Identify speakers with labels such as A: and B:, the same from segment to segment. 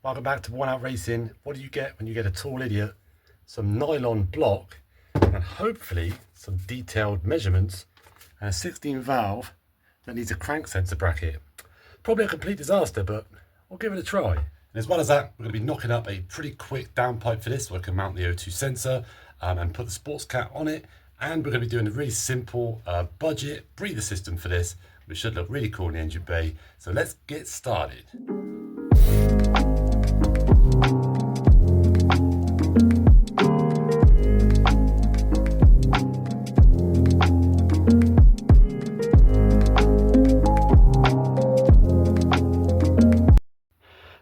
A: Welcome back to One Out Racing. What do you get when you get a tall idiot? Some nylon block and hopefully some detailed measurements and a 16 valve that needs a crank sensor bracket. Probably a complete disaster, but we'll give it a try. And as well as that, we're going to be knocking up a pretty quick downpipe for this so I can mount the O2 sensor and put the sports cat on it. And we're going to be doing a really simple budget breather system for this, which should look really cool in the engine bay. So let's get started.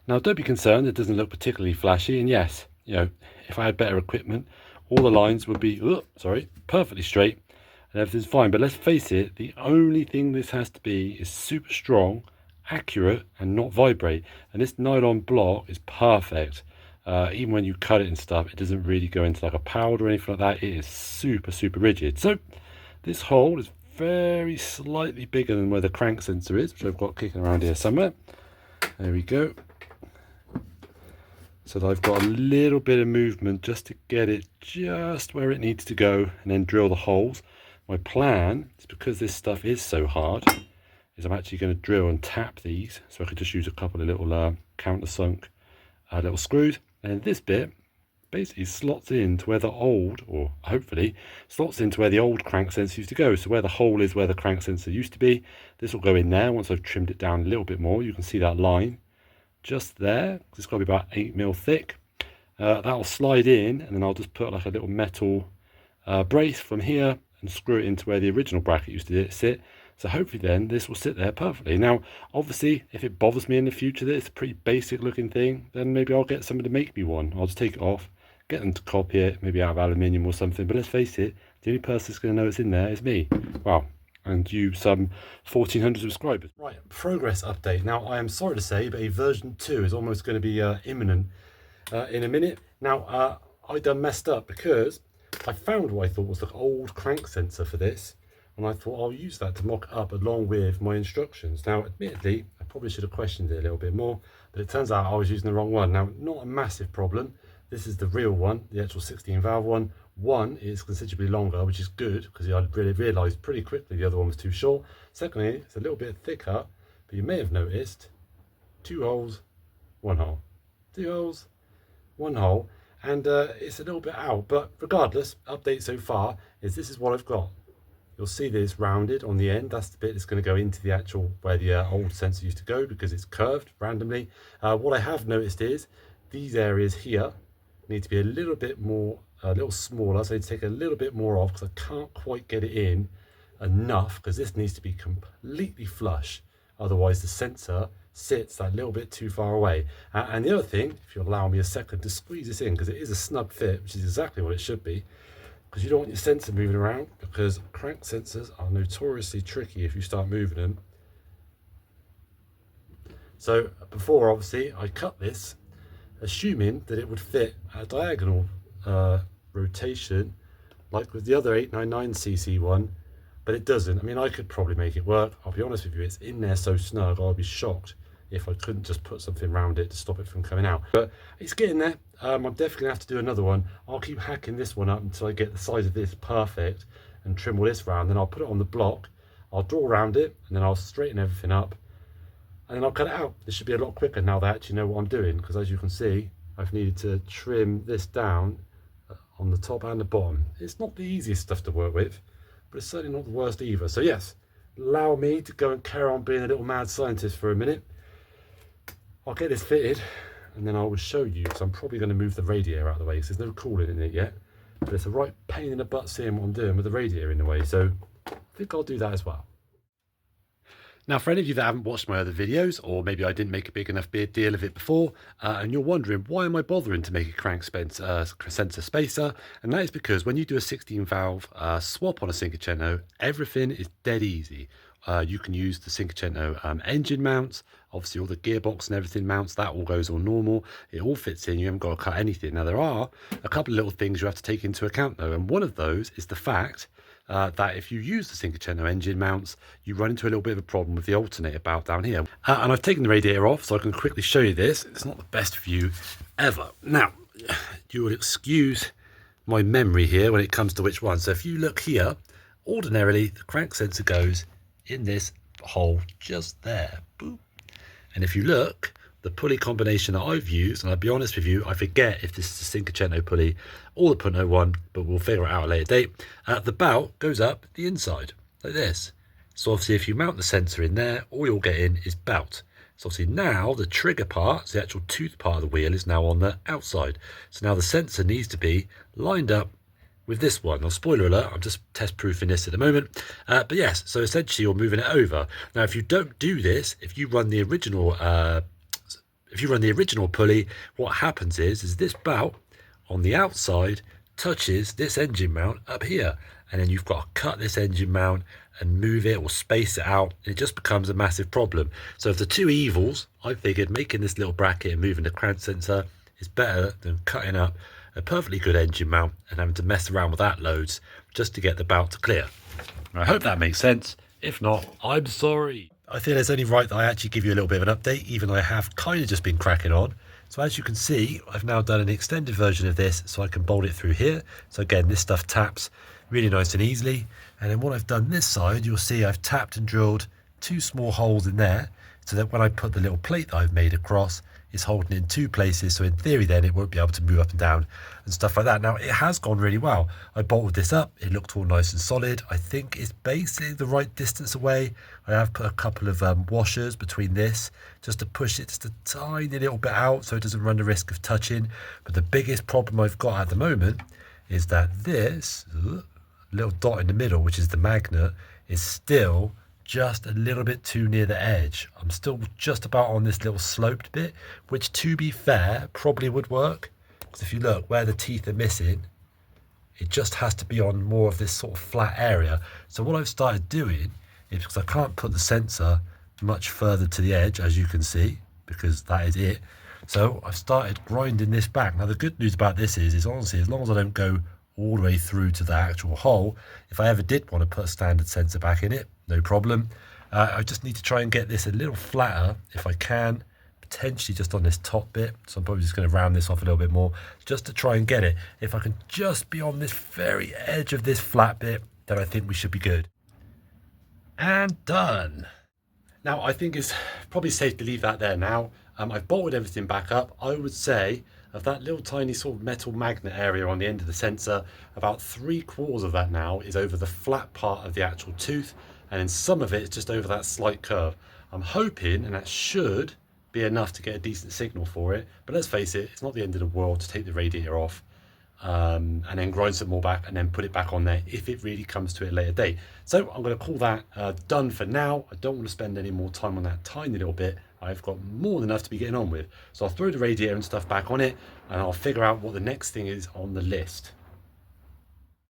A: Now, don't be concerned, it doesn't look particularly flashy, and yes, you know, if I had better equipment, all the lines would be, perfectly straight, and everything's fine. But let's face it, the only thing this has to be is super strong, accurate, and not vibrate. And this nylon block is perfect. Even when you cut it and stuff, it doesn't really go into like a powder or anything like that. It is super, super rigid. So this hole is very slightly bigger than where the crank sensor is, which I've got kicking around here somewhere. There we go. So that I've got a little bit of movement just to get it just where it needs to go and then drill the holes. My plan is, because this stuff is so hard, is I'm actually going to drill and tap these, so I could just use a couple of little countersunk little screws. And this bit basically slots into where the old, or hopefully slots into where the old crank sensor used to go. So where the hole is where the crank sensor used to be, this will go in there. Once I've trimmed it down a little bit more, you can see that line just there. It's got to be about 8 mil thick. That'll slide in, and then I'll just put like a little metal brace from here and screw it into where the original bracket used to sit. So hopefully then this will sit there perfectly. Now obviously, if it bothers me in the future that it's a pretty basic looking thing, then maybe I'll get somebody to make me one. I'll just take it off, get them to copy it, maybe out of aluminium or something. But let's face it, the only person that's going to know it's in there is me. Wow. And you some 1,400 subscribers. Right, progress update. Now, I am sorry to say, but a version 2 is almost going to be imminent in a minute. Now, I done messed up because I found what I thought was the old crank sensor for this, and I thought I'll use that to mock up along with my instructions. Now, admittedly, I probably should have questioned it a little bit more, but it turns out I was using the wrong one. Now, not a massive problem. This is the real one, the actual 16 valve one. One is considerably longer, which is good, because I really realised pretty quickly the other one was too short. Secondly, it's a little bit thicker, but you may have noticed 2 holes, 1 hole. 2 holes, 1 hole, and it's a little bit out. But regardless, update so far is this is what I've got. You'll see this rounded on the end. That's the bit that's going to go into the actual where the old sensor used to go, because it's curved randomly. What I have noticed is these areas here need to be a little bit more, a little smaller, so I need to take a little bit more off because I can't quite get it in enough, because this needs to be completely flush, otherwise the sensor sits that little bit too far away. And the other thing, if you'll allow me a second to squeeze this in, because it is a snug fit, which is exactly what it should be, because you don't want your sensor moving around, because crank sensors are notoriously tricky if you start moving them. So before, obviously, I cut this assuming that it would fit a diagonal rotation like with the other 899cc one, but it doesn't. I mean, I could probably make it work. I'll be honest with you, it's in there so snug, I'll be shocked if I couldn't just put something around it to stop it from coming out. But it's getting there. I'm definitely gonna have to do another one. I'll keep hacking this one up until I get the size of this perfect and trim all this round. Then I'll put it on the block, I'll draw around it, and then I'll straighten everything up, and then I'll cut it out. This should be a lot quicker now that I actually know what I'm doing, because as you can see, I've needed to trim this down on the top and the bottom. It's not the easiest stuff to work with, but it's certainly not the worst either. So yes, allow me to go and carry on being a little mad scientist for a minute. I'll get this fitted, and then I will show you, because I'm probably going to move the radiator out of the way, because there's no cooling in it yet, but it's a right pain in the butt seeing what I'm doing with the radiator in the way, so I think I'll do that as well. Now, for any of you that haven't watched my other videos, or maybe I didn't make a big enough deal of it before, and you're wondering, why am I bothering to make a crank sensor spacer? And that is because when you do a 16 valve swap on a cinquecento, everything is dead easy. You can use the cinquecento engine mounts, obviously all the gearbox and everything mounts, that all goes all normal. It all fits in, you haven't got to cut anything. Now, there are a couple of little things you have to take into account though, and one of those is the fact that if you use the cinquecento engine mounts, you run into a little bit of a problem with the alternator bout down here. And I've taken the radiator off so I can quickly show you this. It's not the best view ever. Now, you will excuse my memory here when it comes to which one. So if you look here, ordinarily the crank sensor goes in this hole just there. Boop. And if you look, the pulley combination that I've used, and I'll be honest with you, I forget if this is a cinquecento pulley or the 0.01, but we'll figure it out at a later date. The bout goes up the inside like this. So obviously if you mount the sensor in there, all you'll get in is bout. So obviously now the trigger part, so the actual tooth part of the wheel, is now on the outside. So now the sensor needs to be lined up with this one. Now, spoiler alert, I'm just test proofing this at the moment. But yes, so essentially you're moving it over. Now, if you don't do this, if you run the original pulley, what happens is this bout on the outside touches this engine mount up here, and then you've got to cut this engine mount and move it or space it out, and it just becomes a massive problem. So of the two evils, I figured making this little bracket and moving the crank sensor is better than cutting up a perfectly good engine mount and having to mess around with that loads just to get the bout to clear. I hope that makes sense. If not, I'm sorry. I feel it's only right that I actually give you a little bit of an update, even though I have kind of just been cracking on. So as you can see, I've now done an extended version of this so I can bolt it through here. So again, this stuff taps really nice and easily. And then what I've done this side, you'll see I've tapped and drilled 2 small holes in there so that when I put the little plate that I've made across, it's holding in 2 places. So in theory then it won't be able to move up and down and stuff like that. Now it has gone really well. I bolted this up, it looked all nice and solid. I think it's basically the right distance away. I have put a couple of washers between this just to push it just a tiny little bit out so it doesn't run the risk of touching. But the biggest problem I've got at the moment is that this little dot in the middle, which is the magnet, is still just a little bit too near the edge. I'm still just about on this little sloped bit, which to be fair probably would work, because if you look where the teeth are missing, it just has to be on more of this sort of flat area. So what I've started doing is, because I can't put the sensor much further to the edge, as you can see, because that is it, so I've started grinding this back. Now the good news about this is honestly, as long as I don't go all the way through to the actual hole, if I ever did want to put a standard sensor back in it, no problem. I just need to try and get this a little flatter if I can, potentially just on this top bit. So I'm probably just going to round this off a little bit more just to try and get it. If I can just be on this very edge of this flat bit, then I think we should be good. And done. Now I think it's probably safe to leave that there now. I've bolted everything back up. I would say of that little tiny sort of metal magnet area on the end of the sensor, about 3/4 of that now is over the flat part of the actual tooth, and then some of it is just over that slight curve. I'm hoping, and that should be enough to get a decent signal for it, but let's face it, it's not the end of the world to take the radiator off and then grind some more back and then put it back on there if it really comes to it at a later date. So I'm going to call that done for now. I don't want to spend any more time on that tiny little bit. I've got more than enough to be getting on with. So I'll throw the radiator and stuff back on it, and I'll figure out what the next thing is on the list.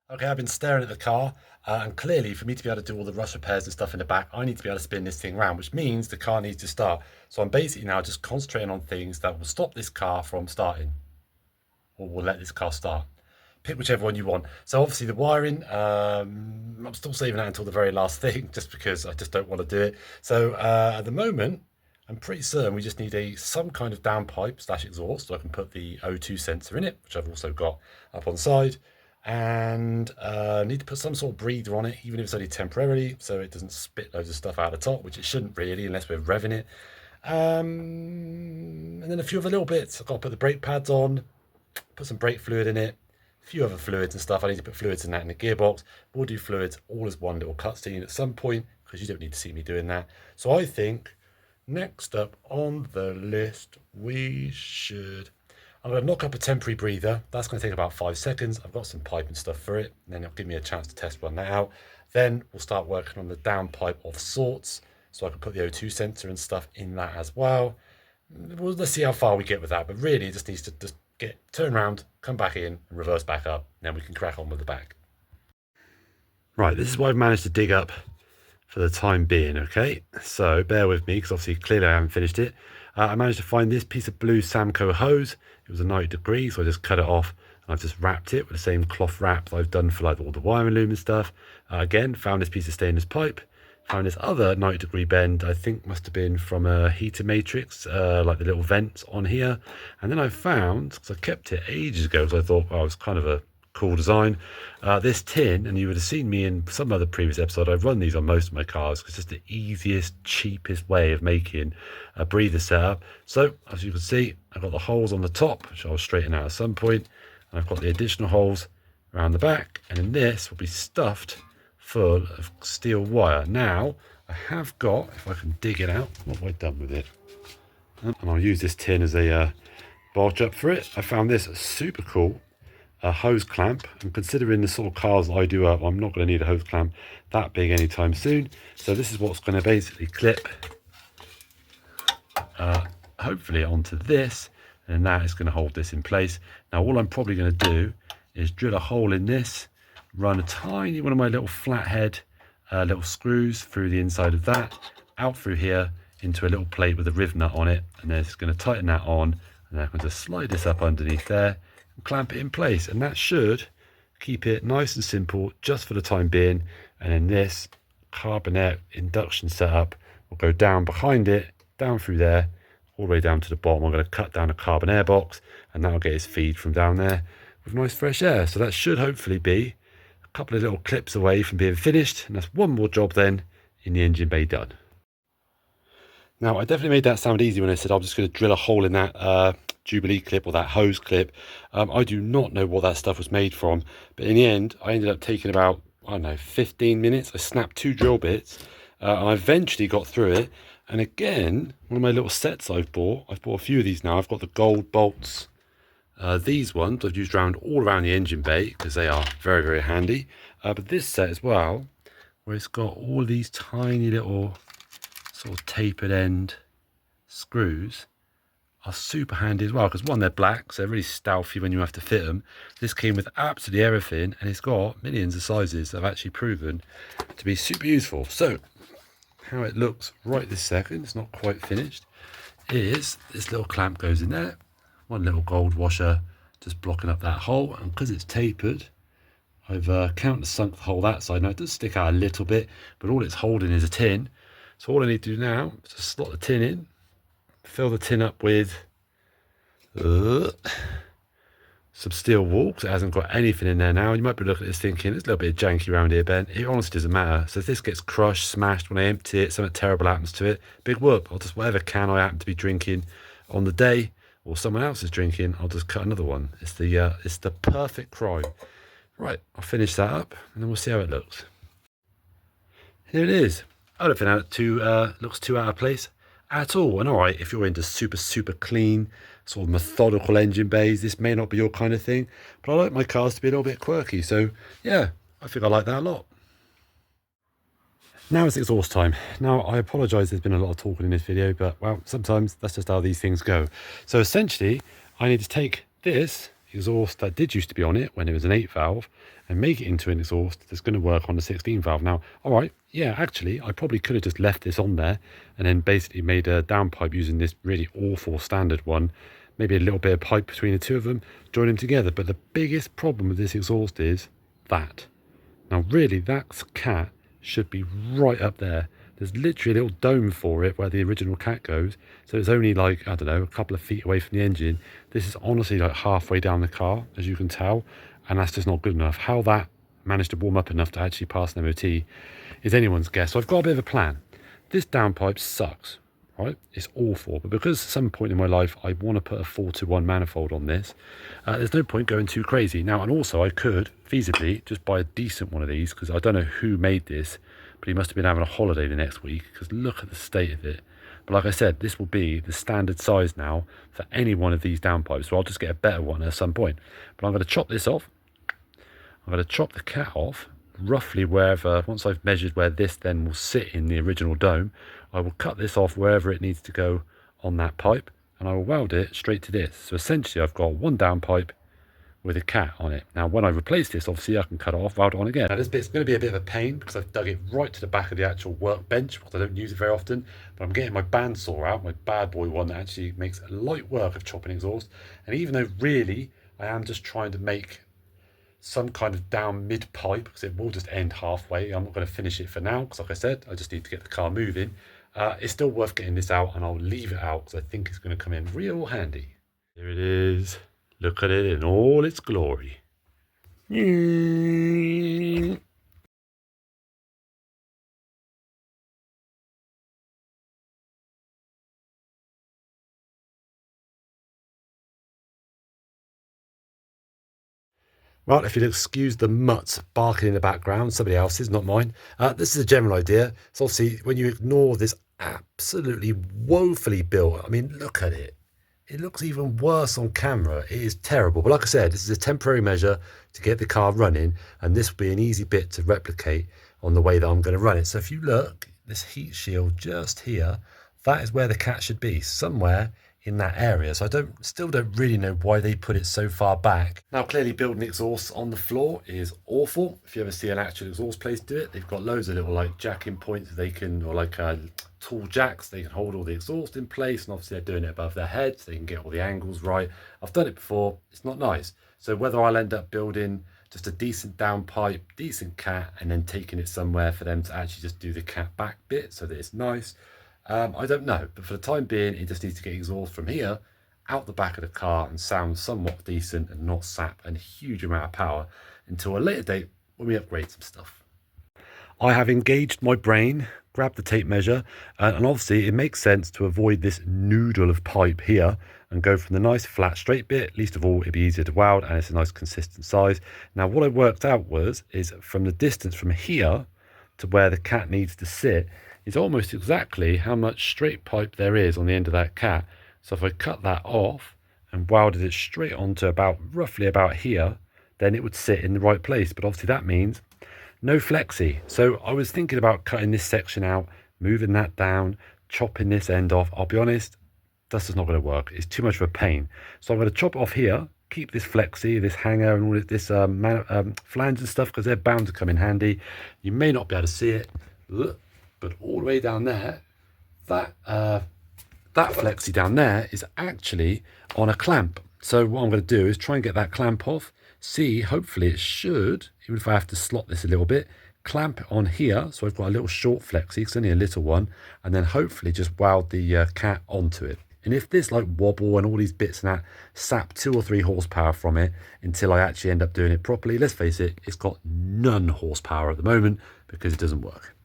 A: Okay, I've been staring at the car, and clearly for me to be able to do all the rust repairs and stuff in the back, I need to be able to spin this thing around, which means the car needs to start. So I'm basically now just concentrating on things that will stop this car from starting, or will let this car start. Pick whichever one you want. So obviously the wiring, I'm still saving that until the very last thing, just because I just don't want to do it. So at the moment, I'm pretty certain we just need some kind of downpipe / exhaust, so I can put the O2 sensor in it, which I've also got up on the side, and need to put some sort of breather on it, even if it's only temporarily, so it doesn't spit loads of stuff out the top, which it shouldn't really, unless we're revving it. And then a few other little bits. I've got to put the brake pads on, put some brake fluid in it, a few other fluids and stuff. I need to put fluids in that in the gearbox. We'll do fluids all as one little cutscene at some point, because you don't need to see me doing that. So I think next up on the list, I'm going to knock up a temporary breather. That's going to take about 5 seconds. I've got some pipe and stuff for it, and then it'll give me a chance to test run that out. Then we'll start working on the downpipe of sorts, so I can put the O2 sensor and stuff in that as well. Let's see how far we get with that, but really it just needs to turn around, come back in, and reverse back up, and then we can crack on with the back. Right, this is what I've managed to dig up for the time being, okay? So bear with me, because obviously clearly I haven't finished it. I managed to find this piece of blue Samco hose. It was a 90 degrees, so I just cut it off, and I've just wrapped it with the same cloth wrap that I've done for like all the wiring loom and stuff. Again, found this piece of stainless pipe, found this other 90-degree bend, I think must have been from a heater matrix, like the little vents on here. And then I found, because I kept it ages ago, because I thought, oh, it was kind of a cool design, this tin, and you would have seen me in some other previous episode, I've run these on most of my cars because it's just the easiest, cheapest way of making a breather setup. So as you can see, I've got the holes on the top, which I'll straighten out at some point, and I've got the additional holes around the back, and then this will be stuffed full of steel wire. Now I have got, if I can dig it out, what have I done with it? And I'll use this tin as a bulge up for it. I found this super cool hose clamp, and considering the sort of cars that I do up, I'm not going to need a hose clamp that big anytime soon. So this is what's going to basically clip hopefully onto this, and that is going to hold this in place. Now all I'm probably going to do is drill a hole in this, run a tiny one of my little flathead little screws through the inside of that, out through here into a little plate with a riv nut on it, and then it's going to tighten that on, and then I'm going to slide this up underneath there and clamp it in place, and that should keep it nice and simple just for the time being. And then this carbonate induction setup will go down behind it, down through there, all the way down to the bottom. I'm going to cut down a carbon air box, and that'll get its feed from down there with nice fresh air. So that should hopefully be a couple of little clips away from being finished, and that's one more job then in the engine bay done. Now I definitely made that sound easy when I said I'm just going to drill a hole in that Jubilee clip or that hose clip. I do not know what that stuff was made from, but in the end I ended up taking about, I don't know, 15 minutes. I snapped 2 drill bits, and I eventually got through it. And again, one of my little sets I've bought a few of these now. I've got the gold bolts. These ones I've used around all around the engine bay because they are very, very handy. But this set as well, where it's got all these tiny little sort of tapered end screws, are super handy as well, because one, they're black, so they're really stealthy when you have to fit them. This came with absolutely everything, and it's got millions of sizes that have actually proven to be super useful. So how it looks right this second, it's not quite finished, is this little clamp goes in there, one little gold washer just blocking up that hole, and because it's tapered, I've countersunk the hole that side. Now it does stick out a little bit, but all it's holding is a tin. So all I need to do now is just slot the tin in, fill the tin up with some steel wool, because it hasn't got anything in there now. You might be looking at this thinking, it's a little bit janky around here, Ben. It honestly doesn't matter. So if this gets crushed, smashed, when I empty it, something terrible happens to it, big whoop. I'll just, whatever can I happen to be drinking on the day, or someone else is drinking, I'll just cut another one. It's the perfect crime. Right, I'll finish that up, and then we'll see how it looks. Here it is. I don't think that looks too out of place at all. And all right, if you're into super clean, sort of methodical engine bays, this may not be your kind of thing, but I like my cars to be a little bit quirky. So yeah, I think I like that a lot. Now it's exhaust time. Now I apologize, there's been a lot of talking in this video, but well, sometimes that's just how these things go. So essentially I need to take this exhaust that did used to be on it when it was an 8 valve and make it into an exhaust that's going to work on the 16 valve. Now, all right, yeah, actually I probably could have just left this on there and then basically made a downpipe using this really awful standard one, maybe a little bit of pipe between the two of them, join them together. But the biggest problem with this exhaust is that. Now really, that cat should be right up there. There's literally a little dome for it where the original cat goes. So it's only like, I don't know, a couple of feet away from the engine. This is honestly like halfway down the car, as you can tell. And that's just not good enough. How that managed to warm up enough to actually pass an MOT is anyone's guess. So I've got a bit of a plan. This downpipe sucks, right? It's awful. But because at some point in my life, I want to put a 4-to-1 manifold on this, there's no point going too crazy. Now, and also I could feasibly just buy a decent one of these, because I don't know who made this, but he must have been having a holiday the next week, because look at the state of it. But like I said, this will be the standard size now for any one of these downpipes, so I'll just get a better one at some point. But I'm going to chop this off. I'm going to chop the cat off roughly wherever, once I've measured where this then will sit in the original dome, I will cut this off wherever it needs to go on that pipe, and I will weld it straight to this. So essentially I've got one downpipe with a cat on it. Now when I replace this, obviously I can cut it off, weld it on again. Now this bit's going to be a bit of a pain because I've dug it right to the back of the actual workbench because I don't use it very often, but I'm getting my bandsaw out, my bad boy one that actually makes light work of chopping exhaust. And even though really I am just trying to make some kind of down mid pipe, because it will just end halfway. I'm not going to finish it for now because, like I said, I just need to get the car moving. It's still worth getting this out, and I'll leave it out because I think it's going to come in real handy. Here it is. Look at it in all its glory. Right, if you'll excuse the mutt barking in the background, somebody else's, not mine. This is a general idea. So obviously, when you ignore this absolutely woefully built, I mean, look at it. It looks even worse on camera. It is terrible. But like I said, this is a temporary measure to get the car running, and this will be an easy bit to replicate on the way that I'm going to run it. So if you look, this heat shield just here, that is where the cat should be, somewhere in that area. So I still don't really know why they put it so far back. Now, clearly building exhausts on the floor is awful. If you ever see an actual exhaust place do it, they've got loads of little like jacking points they can, or like tool jacks, they can hold all the exhaust in place, and obviously they're doing it above their heads, so they can get all the angles right. I've done it before, it's not nice. So whether I'll end up building just a decent downpipe, decent cat, and then taking it somewhere for them to actually just do the cat back bit so that it's nice, I don't know. But for the time being, it just needs to get exhaust from here out the back of the car and sound somewhat decent and not sap a huge amount of power until a later date when we upgrade some stuff. I have engaged my brain, grabbed the tape measure, and obviously it makes sense to avoid this noodle of pipe here and go from the nice flat straight bit. Least of all, it'd be easier to weld, and it's a nice consistent size. Now what I worked out is from the distance from here to where the cat needs to sit is almost exactly how much straight pipe there is on the end of that cat. So if I cut that off and welded it straight onto roughly about here, then it would sit in the right place. But obviously that means no flexi. So I was thinking about cutting this section out, moving that down, chopping this end off. I'll be honest, that's just not going to work. It's too much of a pain. So I'm going to chop off here, keep this flexi, this hanger, and all this flange and stuff, because they're bound to come in handy. You may not be able to see it, but all the way down there, that flexi down there is actually on a clamp. So what I'm going to do is try and get that clamp off. See, hopefully it should, even if I have to slot this a little bit, clamp it on here. So I've got a little short flexi, it's only a little one, and then hopefully just weld the cat onto it. And if this like wobble and all these bits and that sap 2 or 3 horsepower from it until I actually end up doing it properly, let's face it, it's got none horsepower at the moment because it doesn't work.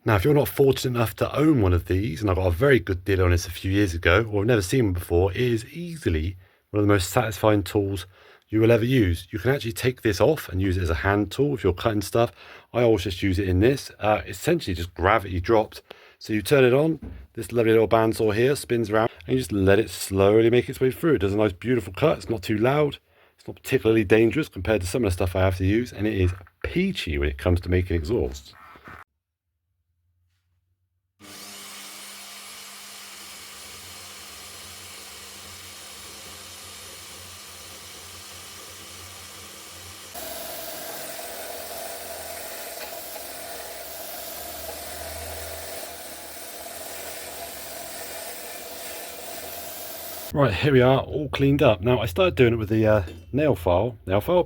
A: Now, if you're not fortunate enough to own one of these, and I got a very good deal on this a few years ago, or I've never seen one before, it is easily one of the most satisfying tools you will ever use. You can actually take this off and use it as a hand tool if you're cutting stuff. I always just use it in this. Essentially just gravity dropped. So you turn it on, this lovely little bandsaw here spins around, and you just let it slowly make its way through. It does a nice beautiful cut. It's not too loud. It's not particularly dangerous compared to some of the stuff I have to use, and it is peachy when it comes to making exhausts. Right, here we are, all cleaned up. Now, I started doing it with the nail file,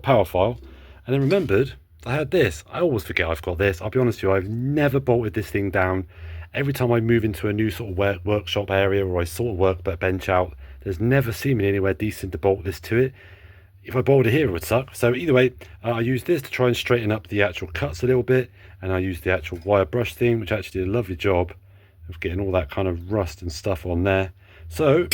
A: power file, and then remembered I had this. I always forget I've got this. I'll be honest with you, I've never bolted this thing down. Every time I move into a new sort of workshop area, or I sort of workbench out, there's never seemingly anywhere decent to bolt this to it. If I bolted it here, it would suck. So either way, I used this to try and straighten up the actual cuts a little bit, and I used the actual wire brush thing, which actually did a lovely job of getting all that kind of rust and stuff on there. So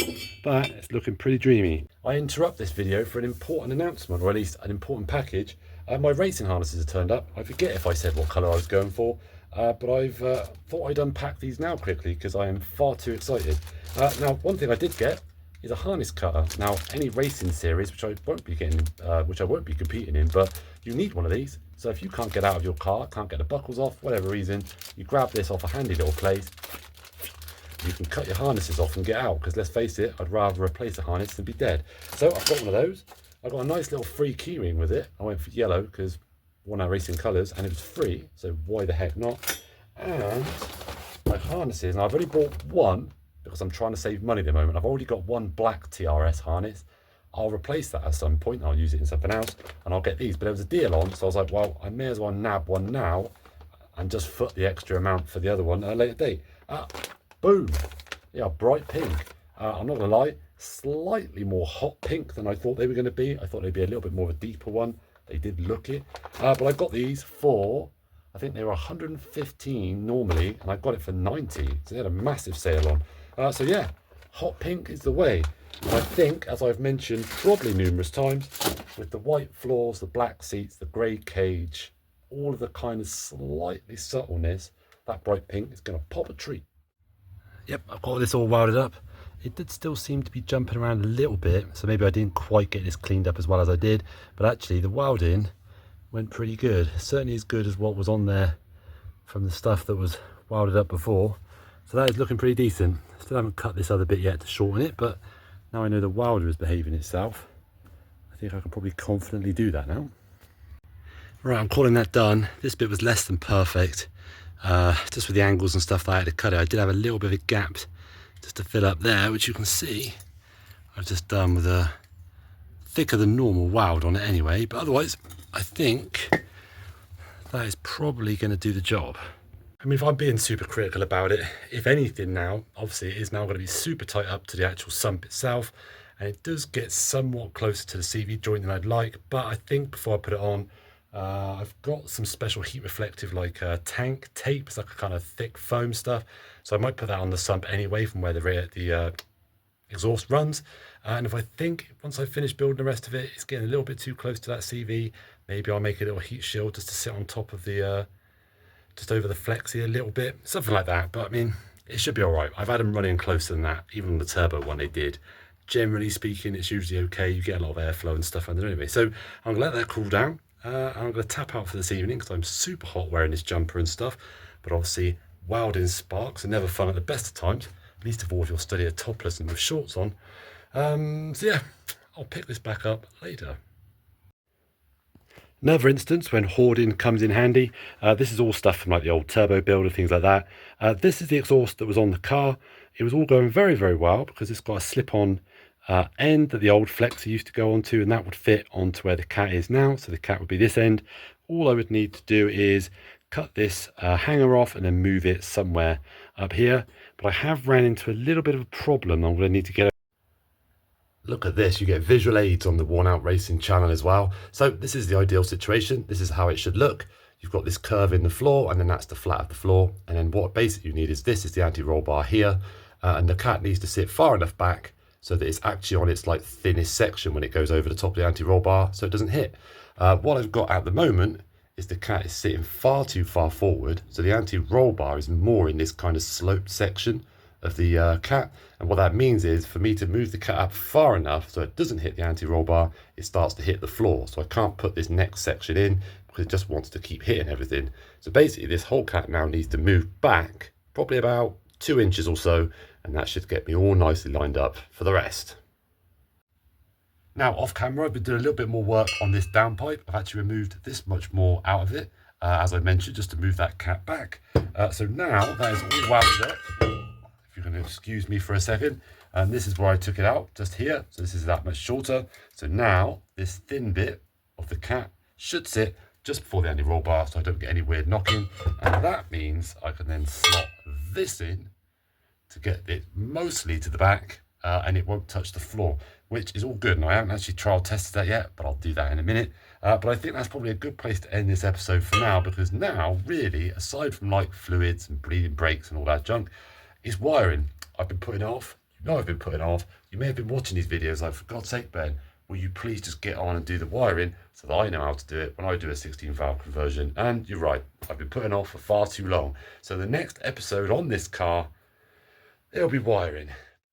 A: that is looking pretty dreamy. I interrupt this video for an important announcement, or at least an important package. My racing harnesses have turned up. I forget if I said what colour I was going for, but I've thought I'd unpack these now quickly because I am far too excited. Now, one thing I did get is a harness cutter. Now, any racing series, which I won't be competing in, but you need one of these. So if you can't get out of your car, can't get the buckles off, whatever reason, you grab this off a handy little place. You can cut your harnesses off and get out, because let's face it, I'd rather replace a harness than be dead. So I've got one of those. I got a nice little free keyring with it. I went for yellow because one of our racing colours, and it was free, so why the heck not? And my harnesses, and I've only bought one because I'm trying to save money at the moment. I've already got one black TRS harness. I'll replace that at some point. I'll use it in something else and I'll get these. But there was a deal on, so I was like, well, I may as well nab one now and just foot the extra amount for the other one at a later date. Boom. Yeah, bright pink. I'm not gonna lie, slightly more hot pink than I thought they were gonna be. I thought they'd be a little bit more of a deeper one. They did look it. But I got these for, I think they were 115 normally, and I got it for 90. So they had a massive sale on. So yeah, hot pink is the way. And I think, as I've mentioned probably numerous times, with the white floors, the black seats, the grey cage, all of the kind of slightly subtleness, that bright pink is going to pop a treat. Yep, I've got this all welded up. It did still seem to be jumping around a little bit, so maybe I didn't quite get this cleaned up as well as I did, but actually the welding went pretty good. Certainly as good as what was on there from the stuff that was welded up before. So that is looking pretty decent. Still haven't cut this other bit yet to shorten it, but now I know the welder is behaving itself, I think I can probably confidently do that now. Right, I'm calling that done. This bit was less than perfect. Just with the angles and stuff that I had to cut it, I did have a little bit of a gap just to fill up there, which you can see I've just done with a thicker than normal weld on it anyway, but otherwise I think that is probably going to do the job. I mean, if I'm being super critical about it, if anything now, obviously it is now going to be super tight up to the actual sump itself, and it does get somewhat closer to the CV joint than I'd like, but I think before I put it on, I've got some special heat reflective like tank tape. It's like a kind of thick foam stuff, so I might put that on the sump anyway from where the exhaust runs. And if I think once I finish building the rest of it, it's getting a little bit too close to that CV, maybe I'll make a little heat shield just to sit on top of the just over the flexi a little bit, something like that. But I mean, it should be all right. I've had them running closer than that, even on the turbo one they did. Generally speaking, it's usually okay. You get a lot of airflow and stuff under anyway. So I'm gonna let that cool down. I'm gonna tap out for this evening because I'm super hot wearing this jumper and stuff. But obviously, welding sparks are never fun at the best of times, least of all if you're studying topless and with shorts on. So yeah, I'll pick this back up later. Another instance when hoarding comes in handy. This is all stuff from like the old turbo build and things like that. This is the exhaust that was on the car. It was all going very, very well because it's got a slip-on end that the old flexi used to go onto, and that would fit onto where the cat is now. So the cat would be this end. All I would need to do is cut this hanger off and then move it somewhere up here. But I have ran into a little bit of a problem. I'm going to need to get. Look at this, you get visual aids on the Worn Out Racing channel as well. So this is the ideal situation. This is how it should look. You've got this curve in the floor, and then that's the flat of the floor. And then what basically you need is this is the anti-roll bar here. And the cat needs to sit far enough back so that it's actually on its like thinnest section when it goes over the top of the anti-roll bar so it doesn't hit. What I've got at the moment is the cat is sitting far too far forward. So the anti-roll bar is more in this kind of sloped section of the cat, and what that means is for me to move the cat up far enough so it doesn't hit the anti-roll bar, it starts to hit the floor. So I can't put this next section in because it just wants to keep hitting everything. So basically this whole cat now needs to move back probably about 2 inches or so, and that should get me all nicely lined up for the rest. Now off camera I've been doing a little bit more work on this downpipe. I've actually removed this much more out of it, as I mentioned, just to move that cat back. So now that is all welded up. If you're going to excuse me for a second, and this is where I took it out, just here. So this is that much shorter. So now this thin bit of the cat should sit just before the anti-roll bar so I don't get any weird knocking, and that means I can then slot this in to get it mostly to the back, and it won't touch the floor, which is all good. And I haven't actually trial tested that yet, but I'll do that in a minute. But I think that's probably a good place to end this episode for now, because now really, aside from like fluids and bleeding brakes and all that junk, it's wiring. I've been putting off. You know I've been putting off. You may have been watching these videos like, for God's sake, Ben, will you please just get on and do the wiring so that I know how to do it when I do a 16 valve conversion? And you're right, I've been putting off for far too long. So the next episode on this car, it'll be wiring.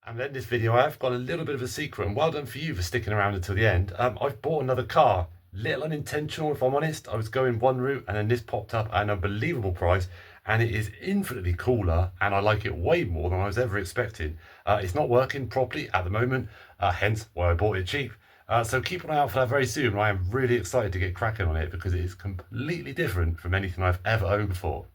A: And then this video, I've got a little bit of a secret, and well done for you for sticking around until the end. I've bought another car. Little unintentional, if I'm honest. I was going one route and then this popped up at an unbelievable price, and it is infinitely cooler, and I like it way more than I was ever expecting. It's not working properly at the moment, hence why I bought it cheap. So keep an eye out for that very soon. I am really excited to get cracking on it because it is completely different from anything I've ever owned before.